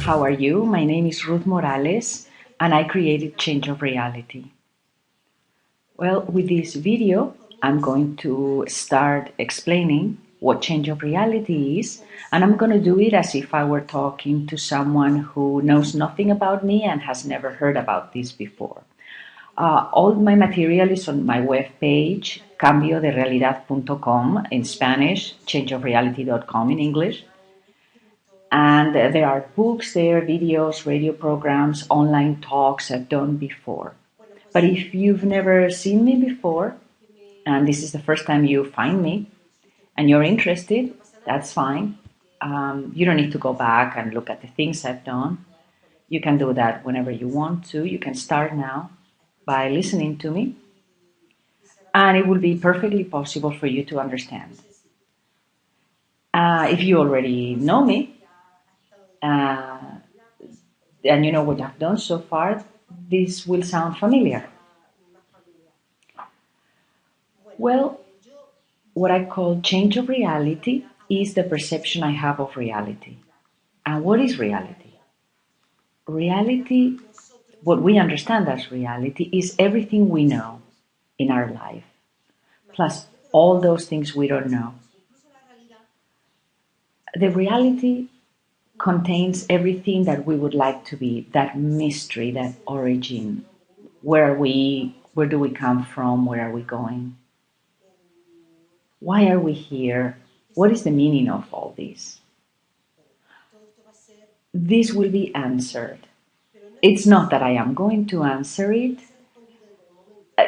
how are you? My name is Ruth Morales and I created Change of Reality. Well, with this video, I'm going to start explaining what Change of Reality is, and I'm going to do it as if I were talking to someone who knows nothing about me and has never heard about this before. All my material is on my webpage, cambioderealidad.com in Spanish, changeofreality.com in English. And there are books there, videos, radio programs, online talks I've done before. But if you've never seen me before, and this is the first time you find me, and you're interested, that's fine. You don't need to go back and look at the things I've done. You can do that whenever you want to. You can start now by listening to me, and it will be perfectly possible for you to understand. If you already know me, and you know what I've done so far, this will sound familiar. Well, what I call change of reality is the perception I have of reality. And what is reality? Reality, what we understand as reality, is everything we know in our life, plus all those things we don't know. The reality contains everything that we would like to be, that mystery, that origin. Where are we? Where do we come from? Where are we going? Why are we here? What is the meaning of all this? This will be answered. It's not that I am going to answer it.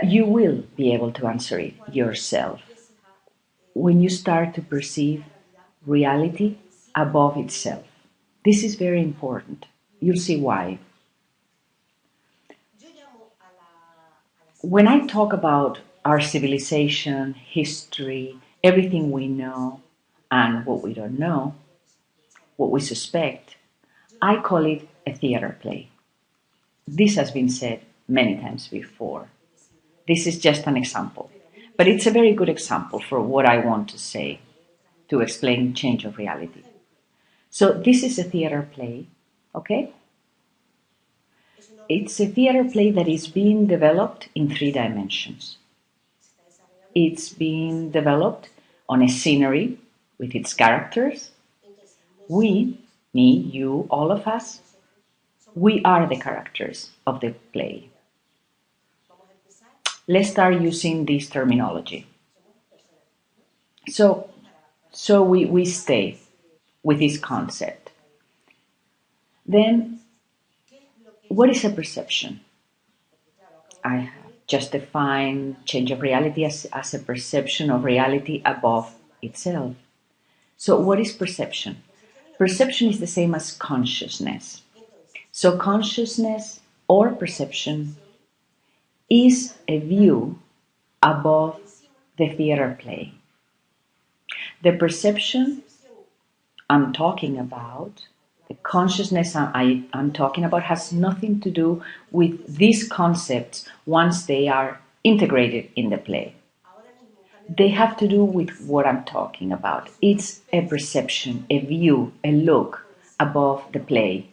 You will be able to answer it yourself when you start to perceive reality above itself. This is very important. You'll see why. When I talk about our civilization, history, everything we know and what we don't know, what we suspect, I call it a theater play. This has been said many times before. This is just an example, but it's a very good example for what I want to say to explain change of reality. So this is a theater play, okay? It's a theater play that is being developed in 3 dimensions. It's being developed on a scenery with its characters. We, me, you, all of us, we are the characters of the play. Let's start using this terminology. So we stay with this concept. Then, what is a perception? I have just defined change of reality as a perception of reality above itself. So what is perception? Perception is the same as consciousness. So consciousness or perception is a view above the theater play. The perception I'm talking about, the consciousness I'm talking about, has nothing to do with these concepts once they are integrated in the play. They have to do with what I'm talking about. It's a perception, a view, a look above the play.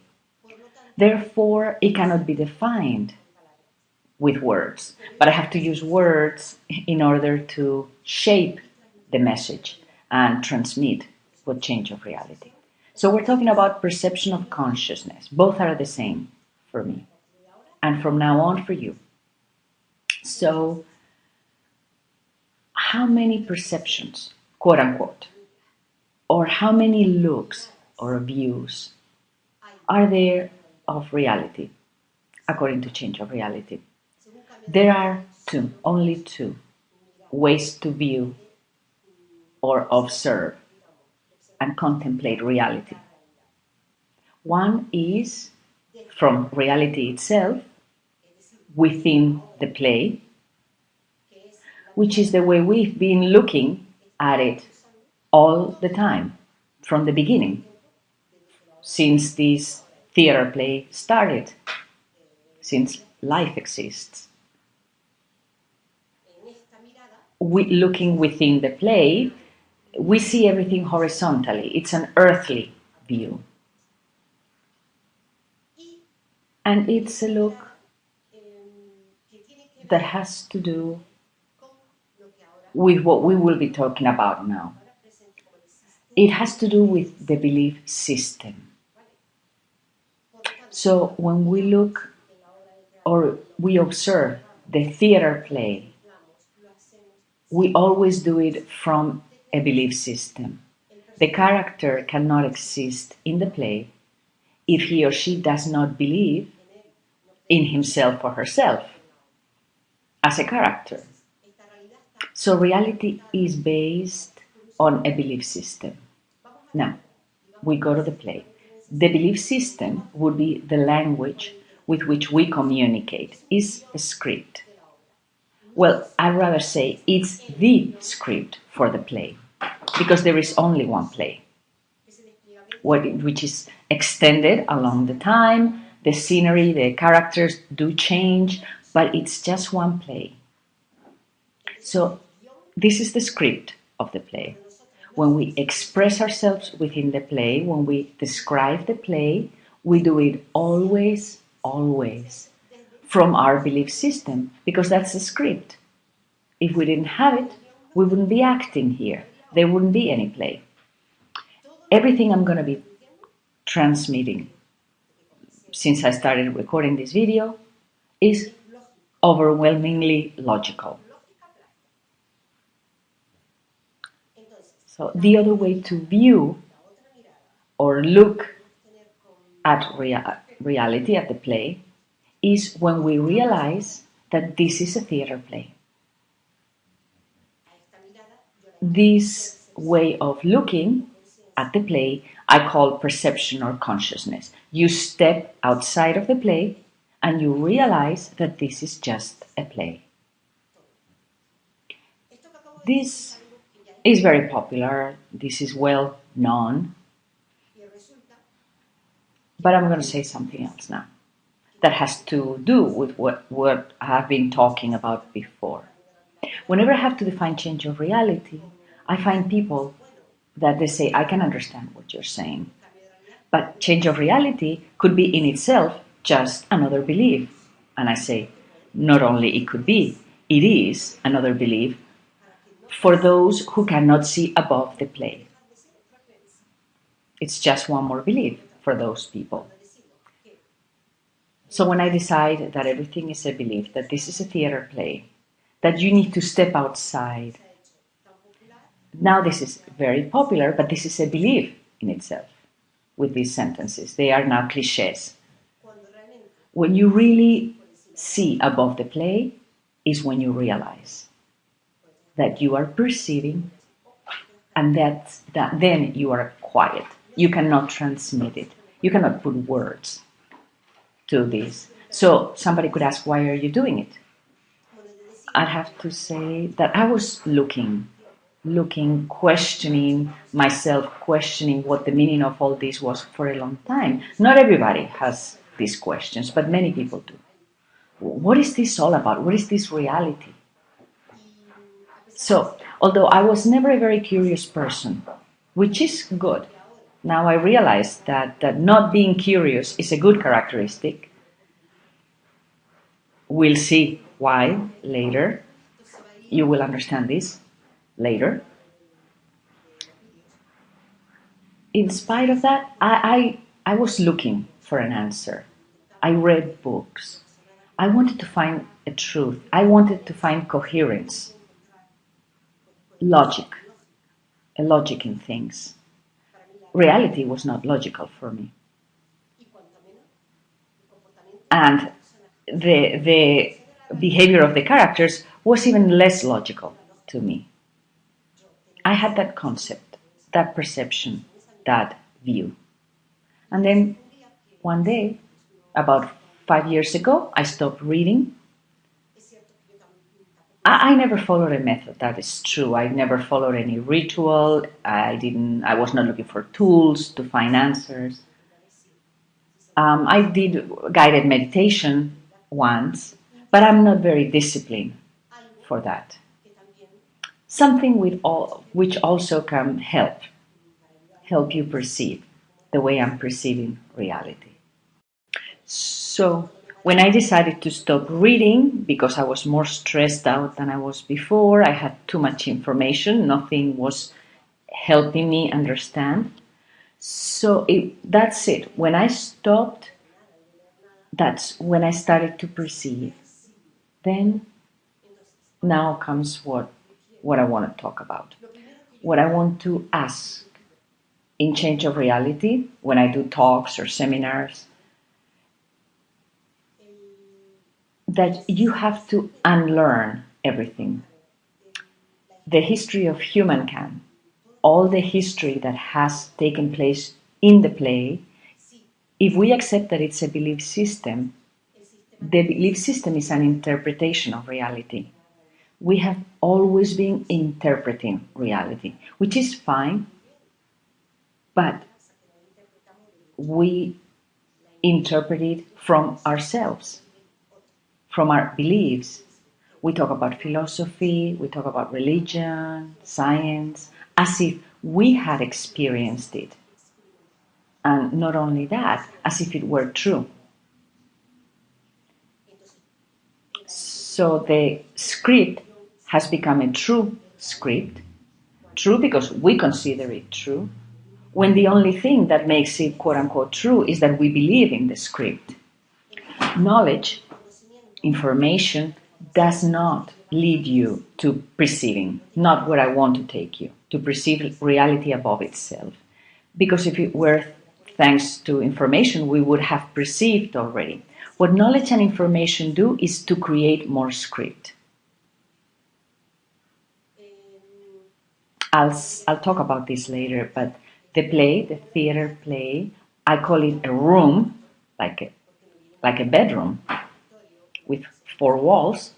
Therefore, it cannot be defined with words, but I have to use words in order to shape the message and transmit what change of reality. So we're talking about perception of consciousness. Both are the same for me, and from now on for you. So, how many perceptions, quote unquote, or how many looks or views are there of reality, according to change of reality? There are 2, only 2 ways to view or observe and contemplate reality. One is from reality itself, within the play, which is the way we've been looking at it all the time, from the beginning, since this theater play started, since life exists. Looking within the play, we see everything horizontally. It's an earthly view. And it's a look that has to do with what we will be talking about now. It has to do with the belief system. So when we look or we observe the theater play, we always do it from a belief system. The character cannot exist in the play if he or she does not believe in himself or herself as a character. So reality is based on a belief system. Now, we go to the play. The belief system would be the language with which we communicate. It's a script. Well, I'd rather say it's the script for the play, because there is only one play, which is extended along the time. The scenery, the characters do change, but it's just one play. So this is the script of the play. When we express ourselves within the play, when we describe the play, we do it always from our belief system, because that's the script. If we didn't have it, we wouldn't be acting here. There wouldn't be any play. Everything I'm going to be transmitting since I started recording this video is overwhelmingly logical. So the other way to view or look at reality, at the play, is when we realize that this is a theater play. This way of looking at the play I call perception or consciousness. You step outside of the play and you realize that this is just a play. This is very popular, this is well known, but I'm going to say something else now that has to do with what I've been talking about before. Whenever I have to define change of reality, I find people that they say, I can understand what you're saying, but change of reality could be in itself just another belief. And I say, not only it could be, it is another belief for those who cannot see above the play. It's just one more belief for those people. So when I decide that everything is a belief, that this is a theater play, that you need to step outside. Now this is very popular, but this is a belief in itself with these sentences. They are now cliches. When you really see above the play is when you realize that you are perceiving, and that then you are quiet. You cannot transmit it. You cannot put words to this. So somebody could ask, why are you doing it? I'd have to say that I was looking, questioning myself, questioning what the meaning of all this was for a long time. Not everybody has these questions, but many people do. What is this all about? What is this reality? So, although I was never a very curious person, which is good, now I realize that not being curious is a good characteristic. We'll see why later. You will understand this later. In spite of that, I was looking for an answer. I read books. I wanted to find a truth. I wanted to find coherence. Logic. A logic in things. Reality was not logical for me. And the behavior of the characters was even less logical to me. I had that concept, that perception, that view. And then one day, about 5 years ago, I stopped reading. I never followed a method, that is true. I never followed any ritual. I was not looking for tools to find answers. I did guided meditation once, but I'm not very disciplined for that. Something which also can help you perceive the way I'm perceiving reality. So when I decided to stop reading because I was more stressed out than I was before, I had too much information, nothing was helping me understand. So that's it. When I stopped, that's when I started to perceive. Then now comes what I want to talk about. What I want to ask in Change of Reality, when I do talks or seminars, that you have to unlearn everything. The history of humankind, all the history that has taken place in the play, if we accept that it's a belief system, the belief system is an interpretation of reality. We have always been interpreting reality, which is fine, but we interpret it from ourselves, from our beliefs. We talk about philosophy, we talk about religion, science, as if we had experienced it. And not only that, as if it were true. So the script has become a true script, true because we consider it true, when the only thing that makes it quote-unquote true is that we believe in the script. Knowledge, information, does not lead you to perceiving, not where I want to take you, to perceive reality above itself. Because if it were thanks to information, we would have perceived already. What knowledge and information do is to create more script. I'll talk about this later, but the play, the theater play, I call it a room, like a bedroom with 4 walls.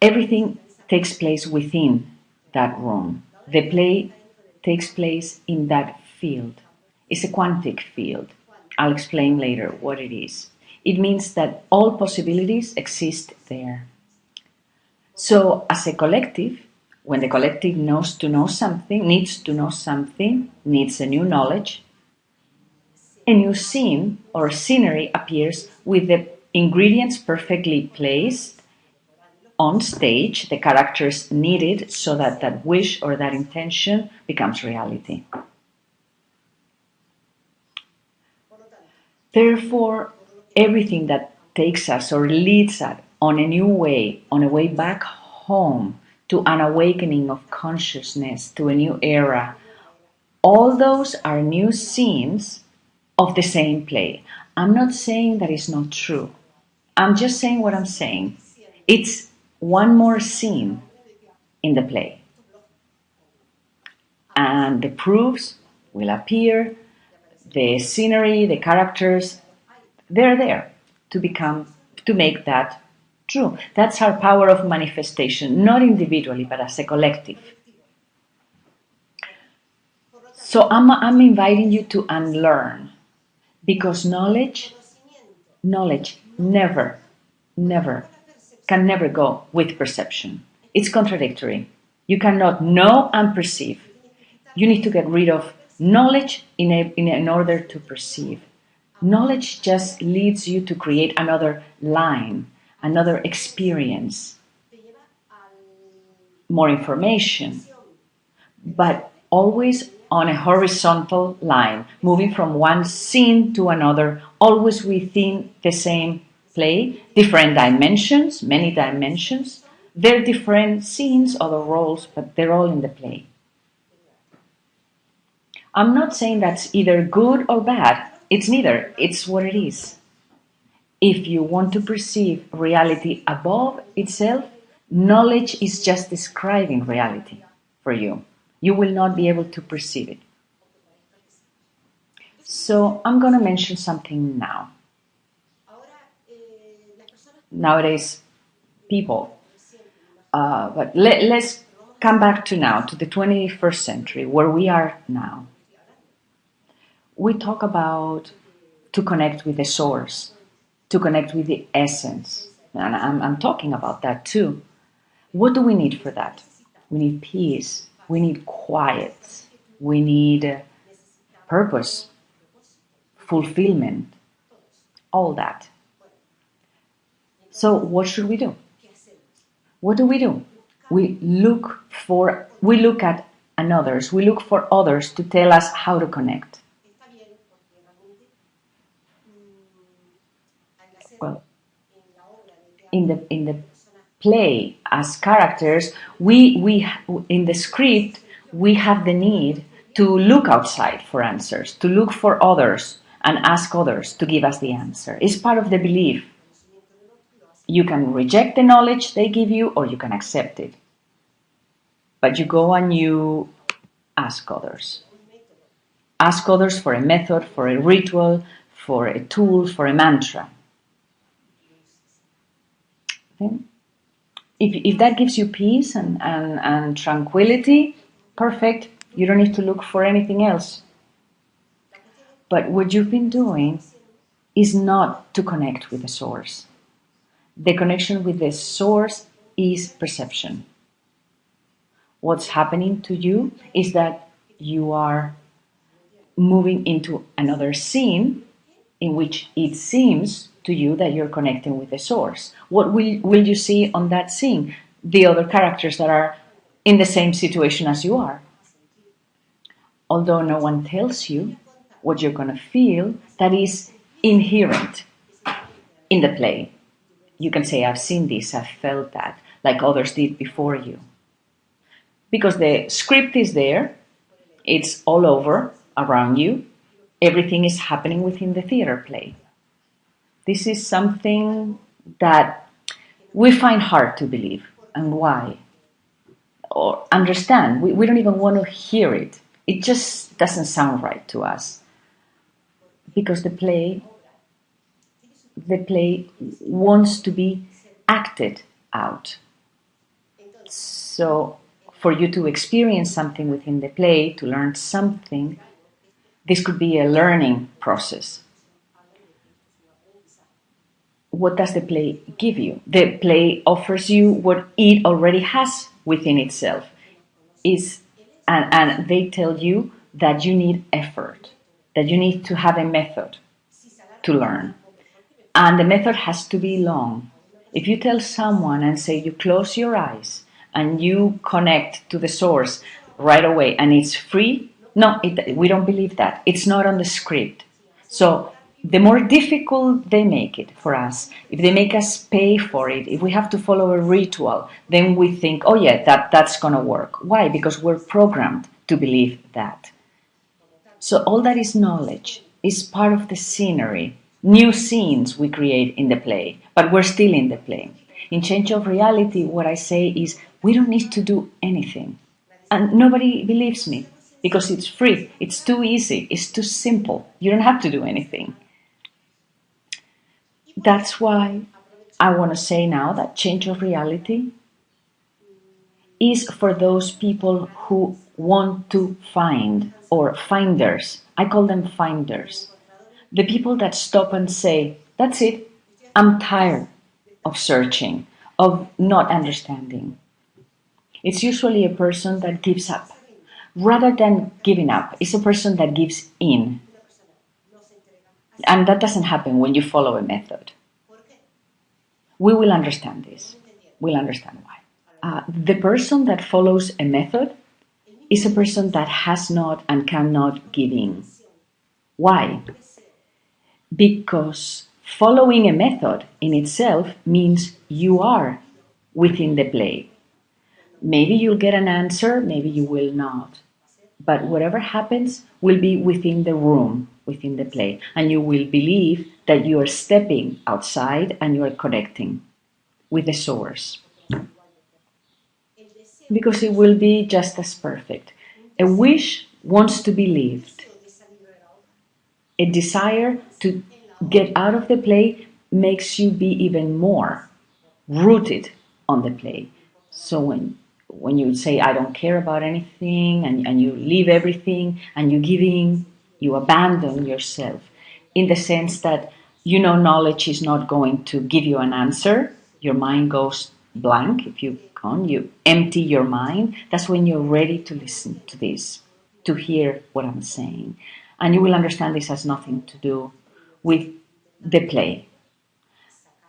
Everything takes place within that room. The play takes place in that field. It's a quantic field. I'll explain later what it is. It means that all possibilities exist there. So as a collective, when the collective needs to know something, needs a new knowledge, a new scene or scenery appears with the ingredients perfectly placed on stage, the characters needed so that that wish or that intention becomes reality. Therefore, everything that takes us or leads us on a new way, on a way back home, to an awakening of consciousness, to a new era, all those are new scenes of the same play. I'm not saying that it's not true. I'm just saying what I'm saying. It's one more scene in the play. And the proofs will appear, the scenery, the characters, they're there to make that true. That's our power of manifestation, not individually, but as a collective. So I'm inviting you to unlearn, because knowledge can never go with perception. It's contradictory. You cannot know and perceive. You need to get rid of knowledge in order to perceive. Knowledge just leads you to create another line, another experience, more information, but always on a horizontal line, moving from one scene to another, always within the same play, different dimensions, many dimensions. They're different scenes, other roles, but they're all in the play. I'm not saying that's either good or bad. It's neither. It's what it is. If you want to perceive reality above itself, knowledge is just describing reality for you. You will not be able to perceive it. So I'm going to mention something now. Nowadays, people. But let's come back to now, to the 21st century, where we are now. We talk about to connect with the source, to connect with the essence. And I'm talking about that too. What do we need for that? We need peace. We need quiet. We need purpose, fulfillment, all that. So what should we do? What do? We look at others. We look for others to tell us how to connect. Well, in the play as characters, we in the script we have the need to look outside for answers, to look for others and ask others to give us the answer. It's part of the belief. You can reject the knowledge they give you or you can accept it. But you go and you ask others. Ask others for a method, for a ritual, for a tool, for a mantra. Okay? If that gives you peace and tranquility, perfect. You don't need to look for anything else. But what you've been doing is not to connect with the source. The connection with the source is perception. What's happening to you is that you are moving into another scene in which it seems to you that you're connecting with the source. What will you see on that scene? The other characters that are in the same situation as you are. Although no one tells you what you're going to feel, that is inherent in the play. You can say, I've seen this, I've felt that, like others did before you. Because the script is there, it's all over around you, everything is happening within the theater play. This is something that we find hard to believe. And why? Or understand. We don't even want to hear it. It just doesn't sound right to us. Because the play wants to be acted out. So for you to experience something within the play, to learn something, this could be a learning process. What does the play give you? The play offers you what it already has within itself. And they tell you that you need effort, that you need to have a method to learn. And the method has to be long. If you tell someone and say you close your eyes and you connect to the source right away and it's free, no, we don't believe that. It's not on the script. So the more difficult they make it for us, if they make us pay for it, if we have to follow a ritual, then we think, oh yeah, that's going to work. Why? Because we're programmed to believe that. So all that is knowledge, is part of the scenery. New scenes we create in the play, but we're still in the play. In Change of Reality, what I say is we don't need to do anything. And nobody believes me because it's free, it's too easy, it's too simple. You don't have to do anything. That's why I want to say now that Change of Reality is for those people who want to find, or finders. I call them finders. The people that stop and say, that's it, I'm tired of searching, of not understanding. It's usually a person that gives up. Rather than giving up, it's a person that gives in. And that doesn't happen when you follow a method. We will understand this. We'll understand why. The person that follows a method is a person that has not and cannot give in. Why? Because following a method in itself means you are within the play. Maybe you'll get an answer, maybe you will not. But whatever happens will be within the room, within the play. And you will believe that you are stepping outside and you are connecting with the source. Because it will be just as perfect. A wish wants to be lived. A desire to get out of the play makes you be even more rooted on the play. So when you say, I don't care about anything, and you leave everything, and you give in, you abandon yourself, in the sense that you know knowledge is not going to give you an answer, your mind goes blank, if you empty your mind, that's when you're ready to listen to this, to hear what I'm saying. And you will understand this has nothing to do with the play.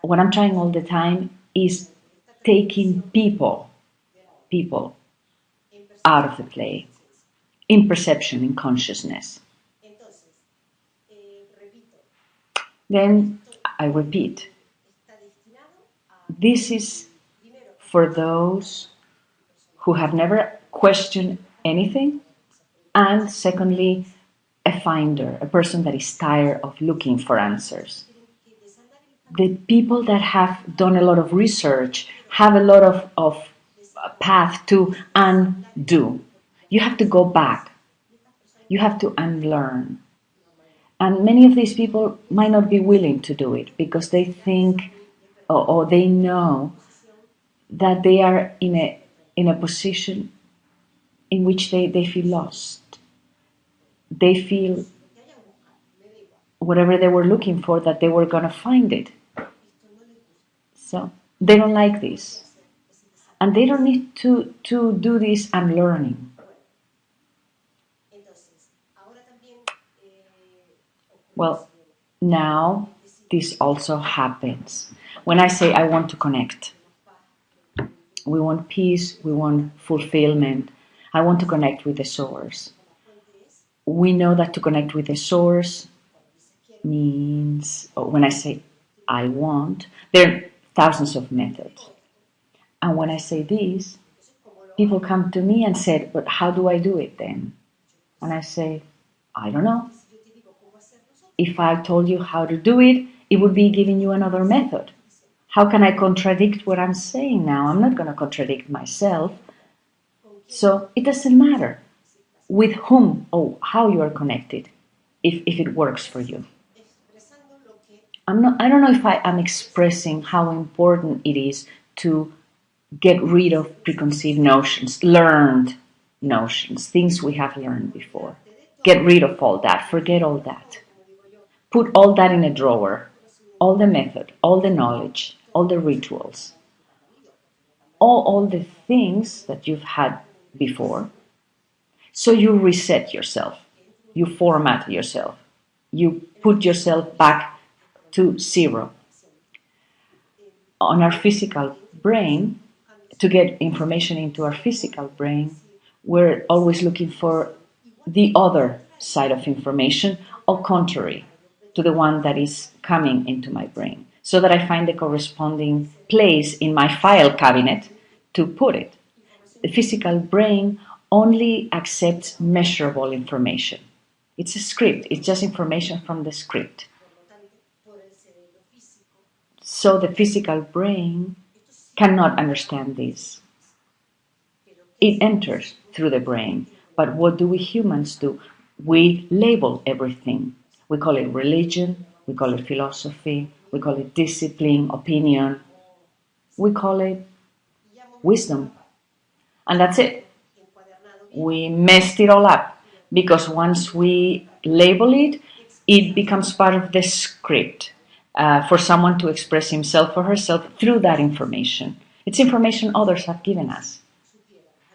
what I'm trying all the time is taking people out of the play, in perception, in consciousness. Then I repeat, this is for those who have never questioned anything, and secondly, a finder, a person that is tired of looking for answers. The people that have done a lot of research have a lot of path to undo. You have to go back. You have to unlearn. And many of these people might not be willing to do it because they think or they know that they are in a position in which they feel lost. They feel whatever they were looking for, that they were going to find it. So they don't like this. And they don't need to do this unlearning. Well, now this also happens. When I say I want to connect, we want peace, we want fulfillment, I want to connect with the source. We know that to connect with the source means, when I say I want, there are thousands of methods. And when I say this, people come to me and say, but how do I do it then? And I say, I don't know. If I told you how to do it, it would be giving you another method. How can I contradict what I'm saying now? I'm not going to contradict myself. So it doesn't matter with whom or how you are connected, if it works for you. I don't know if I am expressing how important it is to get rid of preconceived notions, learned notions, things we have learned before. Get rid of all that, forget all that. Put all that in a drawer, all the method, all the knowledge, all the rituals, all the things that you've had before. So you reset yourself, you format yourself, you put yourself back to zero. On our physical brain, to get information into our physical brain, we're always looking for the other side of information, or contrary to the one that is coming into my brain, so that I find the corresponding place in my file cabinet to put it. The physical brain only accepts measurable information. It's a script, it's just information from the script. So the physical brain cannot understand this. It enters through the brain, but what do we humans do? We label everything. We call it religion, we call it philosophy, we call it discipline, opinion. We call it wisdom. And that's it. We messed it all up because once we label it, it becomes part of the script for someone to express himself or herself through that information. It's information others have given us.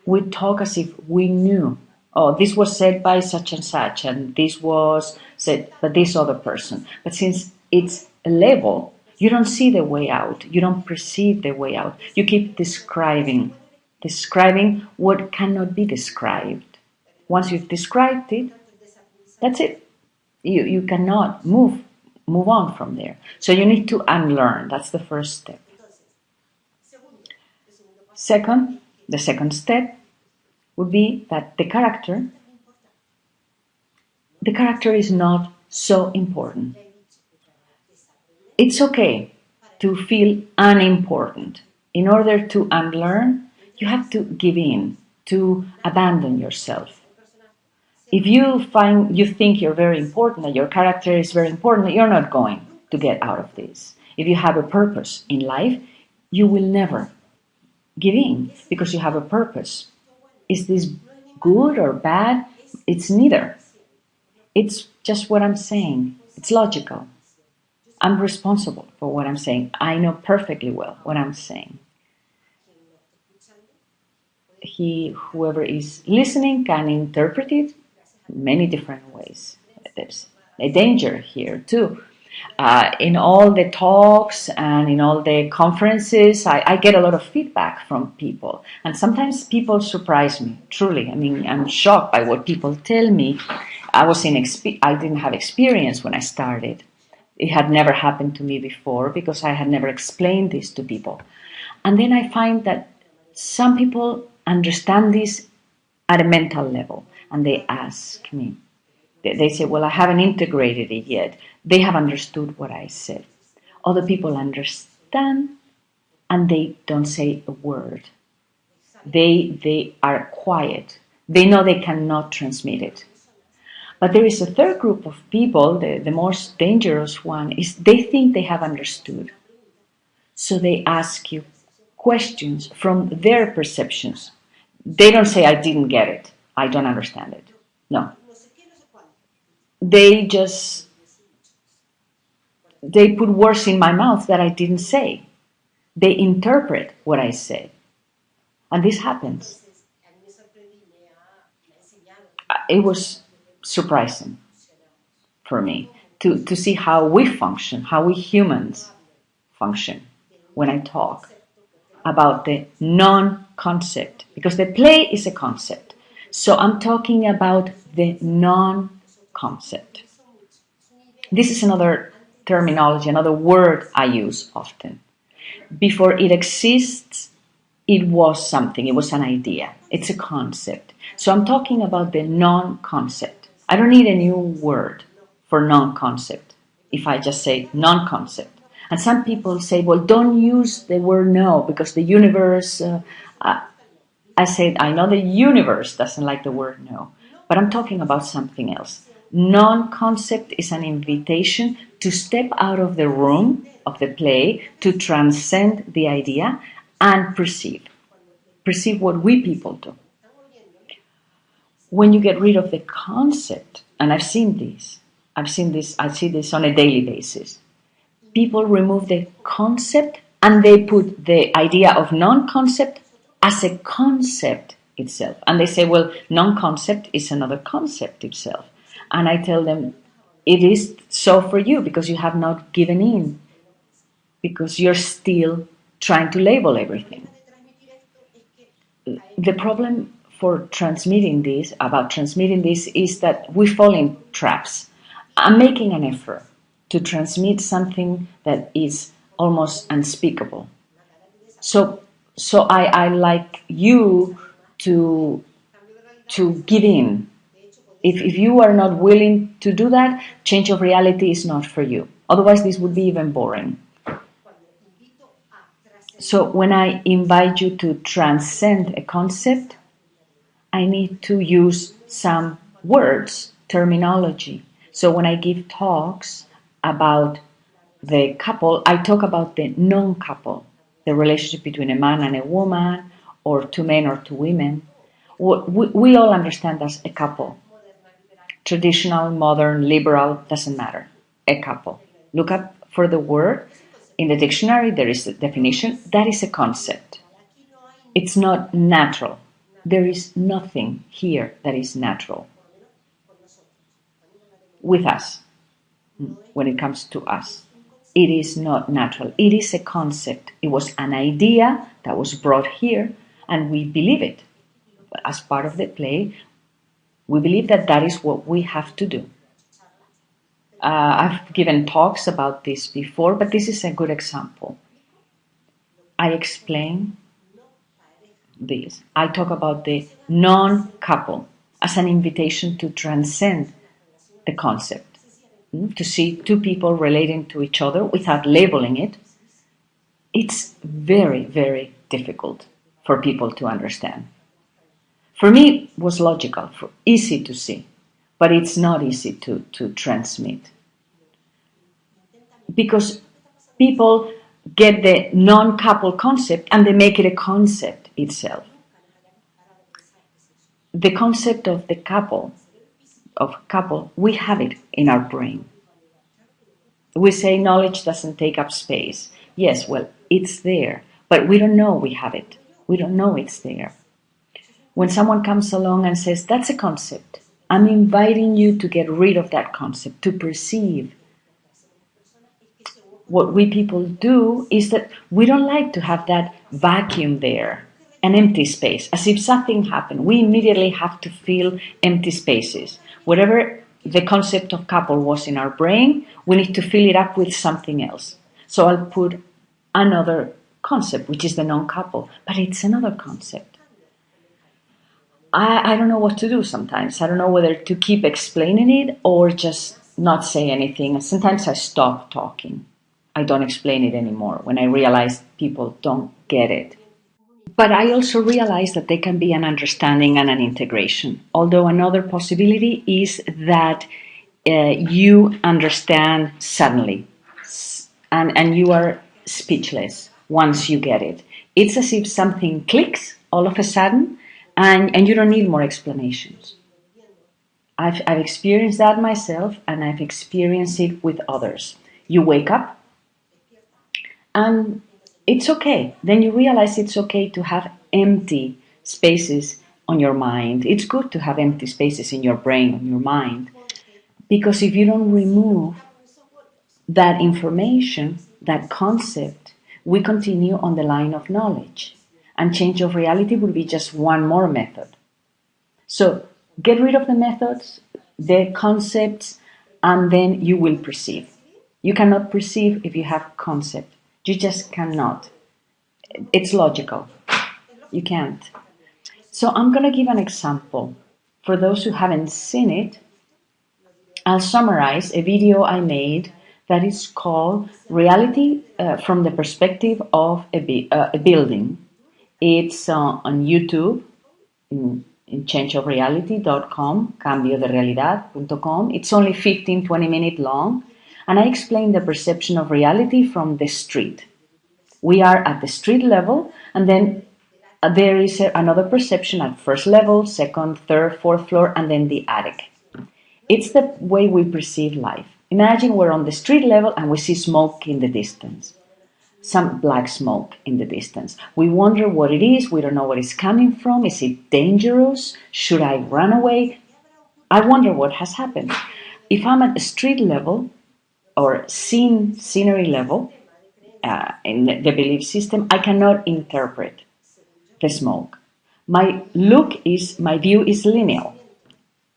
We talk as if we knew. Oh, this was said by such, and this was said by this other person. But since it's a label, you don't see the way out. You don't perceive the way out. You keep describing what cannot be described. Once you've described it, that's it. You cannot move on from there. So you need to unlearn. That's the first step. The second step would be that the character is not so important. It's okay to feel unimportant. In order to unlearn, you have to give in, to abandon yourself. If you think you're very important, that your character is very important, you're not going to get out of this. If you have a purpose in life, you will never give in because you have a purpose. Is this good or bad? It's neither. It's just what I'm saying. It's logical. I'm responsible for what I'm saying. I know perfectly well what I'm saying. Whoever is listening can interpret it many different ways. There's a danger here too, In all the talks and in all the conferences, I get a lot of feedback from people. And sometimes people surprise me, truly. I mean, I'm shocked by what people tell me. I didn't have experience when I started. It had never happened to me before because I had never explained this to people. And then I find that some people understand this at a mental level, and they ask me. They say, well, I haven't integrated it yet. They have understood what I said. Other people understand and they don't say a word. They are quiet. They know they cannot transmit it. But there is a third group of people, the most dangerous one, is they think they have understood. So they ask you questions from their perceptions. They don't say, I didn't get it. I don't understand it. No. They put words in my mouth that I didn't say. They interpret what I said. And this happens. It was surprising for me to see how we function, how we humans function when I talk about the non-concept. Because the play is a concept. So I'm talking about the non-concept. This is another terminology, another word I use often. Before it exists, it was something, it was an idea, it's a concept. So I'm talking about the non-concept. I don't need a new word for non-concept if I just say non-concept. And some people say, well, don't use the word no because the universe, I said, I know the universe doesn't like the word no, but I'm talking about something else. Non-concept is an invitation to step out of the room of the play, to transcend the idea and perceive what we people do. When you get rid of the concept, and I see this on a daily basis, people remove the concept and they put the idea of non-concept as a concept itself. And they say, well, non-concept is another concept itself. And I tell them, it is so for you because you have not given in, because you're still trying to label everything. The problem for transmitting this is that we fall in traps. I'm making an effort to transmit something that is almost unspeakable. So I like you to give in. If you are not willing to do that, change of reality is not for you. Otherwise, this would be even boring. So when I invite you to transcend a concept, I need to use some words, terminology. So when I give talks about the couple, I talk about the non-couple, the relationship between a man and a woman, or two men or two women. We all understand as a couple. Traditional, modern, liberal, doesn't matter. A couple. Look up for the word. In the dictionary, there is a definition. That is a concept. It's not natural. There is nothing here that is natural with us when it comes to us. It is not natural. It is a concept. It was an idea that was brought here, and we believe it. As part of the play, we believe that that is what we have to do. I've given talks about this before, but this is a good example. I explain this. I talk about the non-couple as an invitation to transcend the concept, to see two people relating to each other without labeling it. It's very, very difficult for people to understand. For me, it was logical, easy to see, but it's not easy to transmit. Because people get the non-couple concept and they make it a concept itself. The concept of the couple, we have it in our brain. We say knowledge doesn't take up space. Yes, well, it's there, but we don't know we have it. We don't know it's there. When someone comes along and says, that's a concept, I'm inviting you to get rid of that concept, to perceive what we people do is that we don't like to have that vacuum there, an empty space, as if something happened. We immediately have to fill empty spaces. Whatever the concept of couple was in our brain, we need to fill it up with something else. So I'll put another concept, which is the non-couple, but it's another concept. I don't know what to do sometimes. I don't know whether to keep explaining it or just not say anything. Sometimes I stop talking. I don't explain it anymore when I realize people don't get it. But I also realize that there can be an understanding and an integration. Although another possibility is that you understand suddenly and you are speechless once you get it. It's as if something clicks all of a sudden and you don't need more explanations. I've experienced that myself and I've experienced it with others. You wake up and it's okay. Then you realize it's okay to have empty spaces on your mind. It's good to have empty spaces in your brain, on your mind. Because if you don't remove that information, that concept, we continue on the line of knowledge. And change of reality would be just one more method. So get rid of the methods, the concepts, and then you will perceive. You cannot perceive if you have concept. You just cannot. It's logical. You can't. So I'm going to give an example. For those who haven't seen it, I'll summarize a video I made that is called Reality from the Perspective of a Building. It's on YouTube, in changeofreality.com, cambioderealidad.com. It's only 15-20 minutes long. And I explain the perception of reality from the street. We are at the street level, and then there is another perception at first level, second, third, fourth floor, and then the attic. It's the way we perceive life. Imagine we're on the street level and we see smoke in the distance. Some black smoke in the distance. We wonder what it is. We don't know where it's coming from. Is it dangerous? Should I run away? I wonder what has happened. If I'm at the street level, or scenery level in the belief system, I cannot interpret the smoke. My view is linear.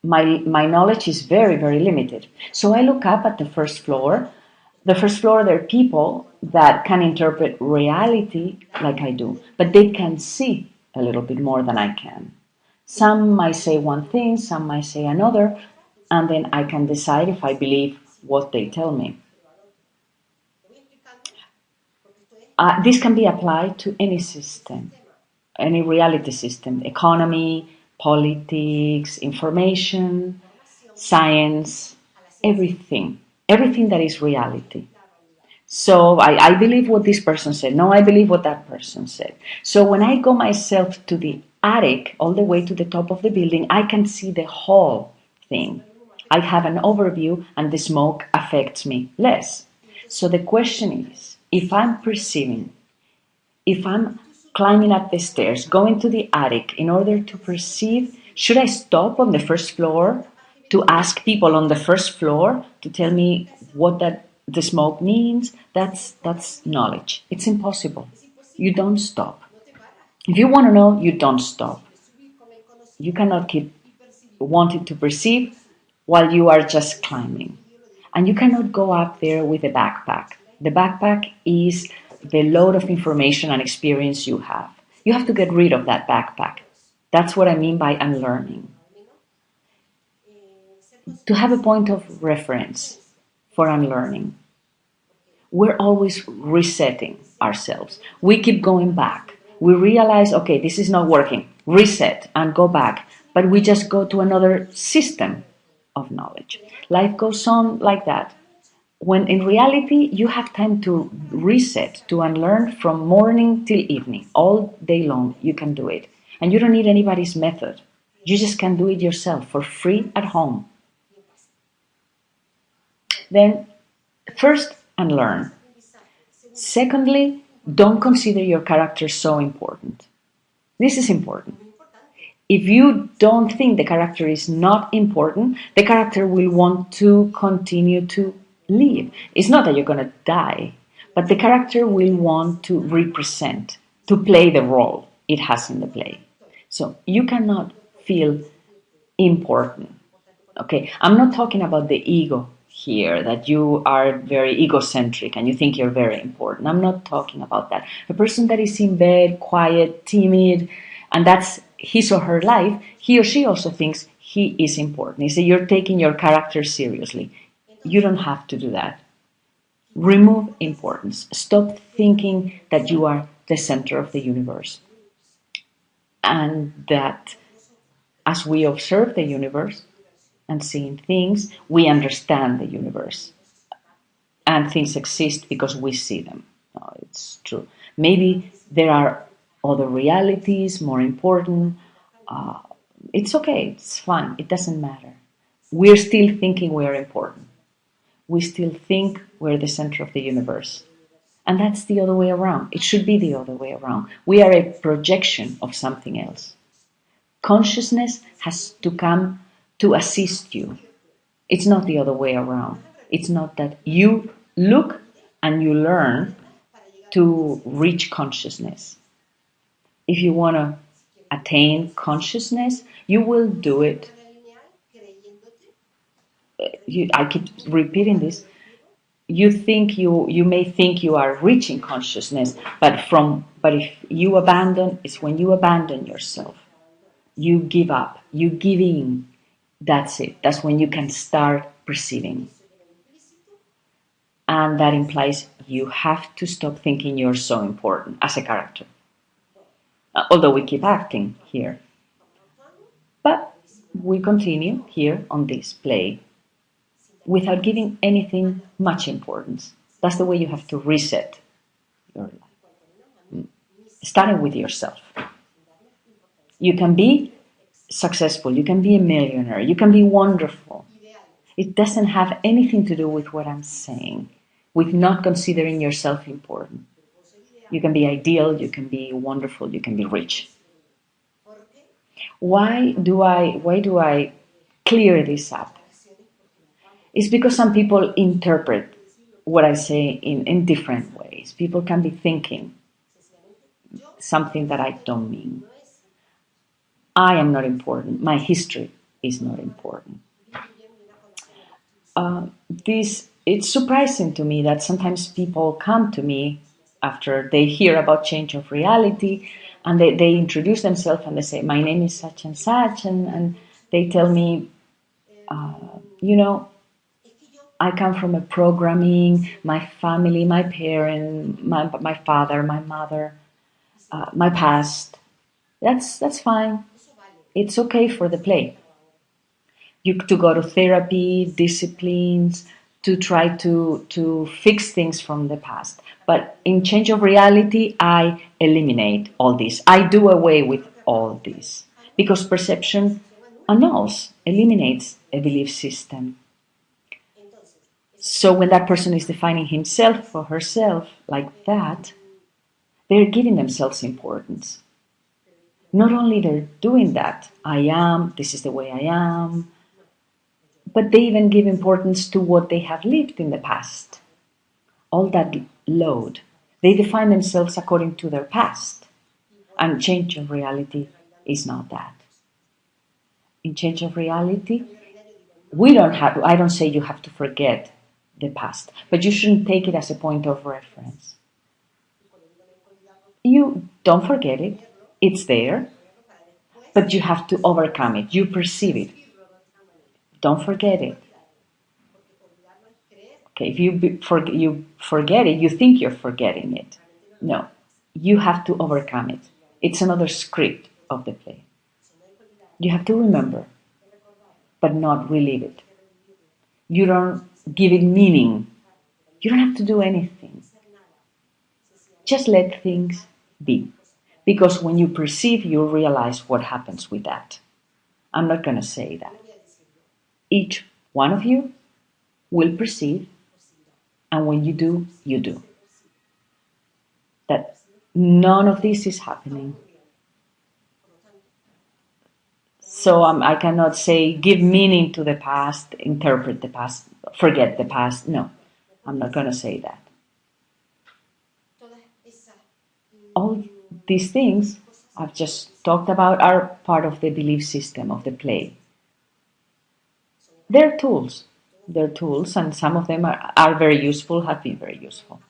My knowledge is very, very limited. So I look up at the first floor. The first floor, there are people that can interpret reality like I do, but they can see a little bit more than I can. Some might say one thing, some might say another, and then I can decide if I believe what they tell me. This can be applied to any system, any reality system, economy, politics, information, science, everything that is reality. So I believe what this person said. No, I believe what that person said. So when I go myself to the attic, all the way to the top of the building, I can see the whole thing. I have an overview and the smoke affects me less. So the question is, if I'm perceiving, if I'm climbing up the stairs, going to the attic in order to perceive, should I stop on the first floor to ask people on the first floor to tell me what the smoke means? That's knowledge. It's impossible. You don't stop. If you want to know, you don't stop. You cannot keep wanting to perceive while you are just climbing. And you cannot go up there with a backpack. The backpack is the load of information and experience you have. You have to get rid of that backpack. That's what I mean by unlearning. To have a point of reference for unlearning. We're always resetting ourselves. We keep going back. We realize, okay, this is not working. Reset and go back. But we just go to another system of knowledge. Life goes on like that. When in reality, you have time to reset, to unlearn from morning till evening. All day long, you can do it. And you don't need anybody's method. You just can do it yourself for free at home. Then, first, unlearn. Secondly, don't consider your character so important. This is important. If you don't think the character is not important, the character will want to continue to live. It's not that you're going to die But the character will want to represent, to play the role it has in the play. So you cannot feel important. Okay, I'm not talking about the ego here, that you are very egocentric and you think you're very important. I'm not talking about that. A person that is in bed, quiet, timid, and that's his or her life, he or she also thinks he is important. You see, you're taking your character seriously. You don't have to do that. Remove importance. Stop thinking that you are the center of the universe. And that as we observe the universe and seeing things, we understand the universe. And things exist because we see them. No, it's true. Maybe there are other realities more important. It's okay, it's fine, it doesn't matter. We're still thinking we're important. We still think we're the center of the universe. And that's the other way around. It should be the other way around. We are a projection of something else. Consciousness has to come to assist you. It's not the other way around. It's not that you look and you learn to reach consciousness. If you want to attain consciousness, you will do it. I keep repeating this. You may think you are reaching consciousness, but if you abandon, it's when you abandon yourself. You give up, you give in. That's it. That's when you can start perceiving. And that implies you have to stop thinking you're so important as a character. Although we keep acting here. But we continue here on this play without giving anything much importance. That's the way you have to reset your life. Starting with yourself. You can be successful, you can be a millionaire, you can be wonderful. It doesn't have anything to do with what I'm saying, with not considering yourself important. You can be ideal, you can be wonderful, you can be rich. Why do I clear this up? It's because some people interpret what I say in different ways. People can be thinking something that I don't mean. I am not important. My history is not important. It's surprising to me that sometimes people come to me after they hear about change of reality and they introduce themselves and they say, my name is such and such, and they tell me, I come from a programming, my family, my parents, my father, my mother, my past. That's fine. It's okay for the play. To go to therapy, disciplines, to try to fix things from the past. But in change of reality, I eliminate all this. I do away with all this. Because perception annuls, eliminates a belief system. So when that person is defining himself or herself like that, they're giving themselves importance. Not only they're doing that, this is the way I am, but they even give importance to what they have lived in the past. All that load. They define themselves according to their past. And change of reality is not that. In change of reality, I don't say you have to forget the past, but you shouldn't take it as a point of reference. You don't forget it. It's there, but you have to overcome it. You perceive it. Don't forget it. Okay, if you forget it, you think you're forgetting it. No, you have to overcome it. It's another script of the play. You have to remember, but not relive it. You don't give it meaning. You don't have to do anything. Just let things be. Because when you perceive, you realize what happens with that. I'm not going to say that. Each one of you will perceive, and when you do, you do. That none of this is happening. So I cannot say, give meaning to the past, interpret the past, forget the past. No, I'm not going to say that. all these things I've just talked about are part of the belief system of the play. They're tools. They're tools, and some of them are very useful, have been very useful.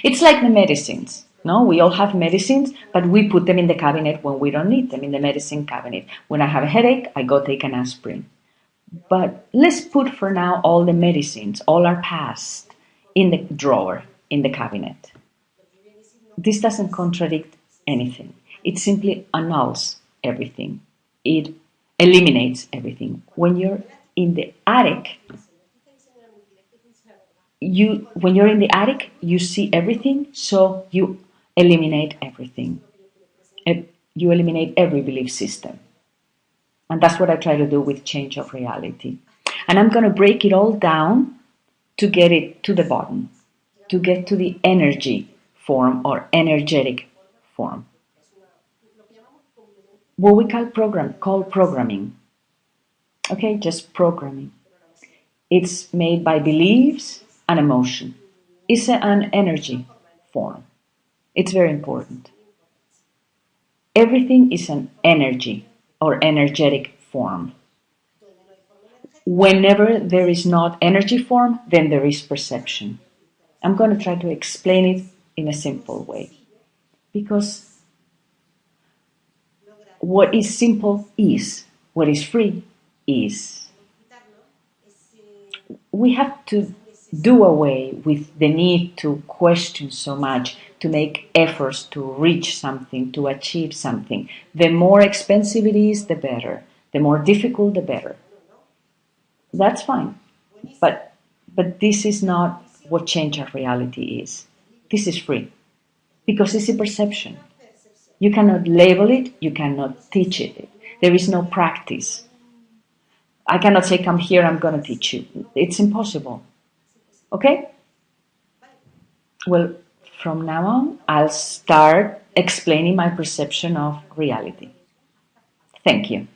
It's like the medicines. No, we all have medicines, but we put them in the cabinet when we don't need them, in the medicine cabinet. When I have a headache, I go take an aspirin. But let's put for now all the medicines, all our past, in the drawer, in the cabinet. This doesn't contradict anything. It simply annuls everything. It eliminates everything. When you're in the attic, you see everything, so you eliminate everything. You eliminate every belief system. And that's what I try to do with change of reality. And I'm going to break it all down to get it to the bottom, to get to the energy form or energetic form. What we call programming. Okay, just programming. It's made by beliefs and emotion. It's an energy form. It's very important. Everything is an energy or energetic form. Whenever there is not energy form, then there is perception. I'm going to try to explain it in a simple way. Because what is simple is, what is free is. We have to do away with the need to question so much, to make efforts to reach something, to achieve something. The more expensive it is, the better. The more difficult, the better. That's fine. But this is not what change of reality is. This is free. Because it's a perception. You cannot label it, you cannot teach it. There is no practice. I cannot say, come here, I'm going to teach you. It's impossible. Okay? Well, from now on, I'll start explaining my perception of reality. Thank you.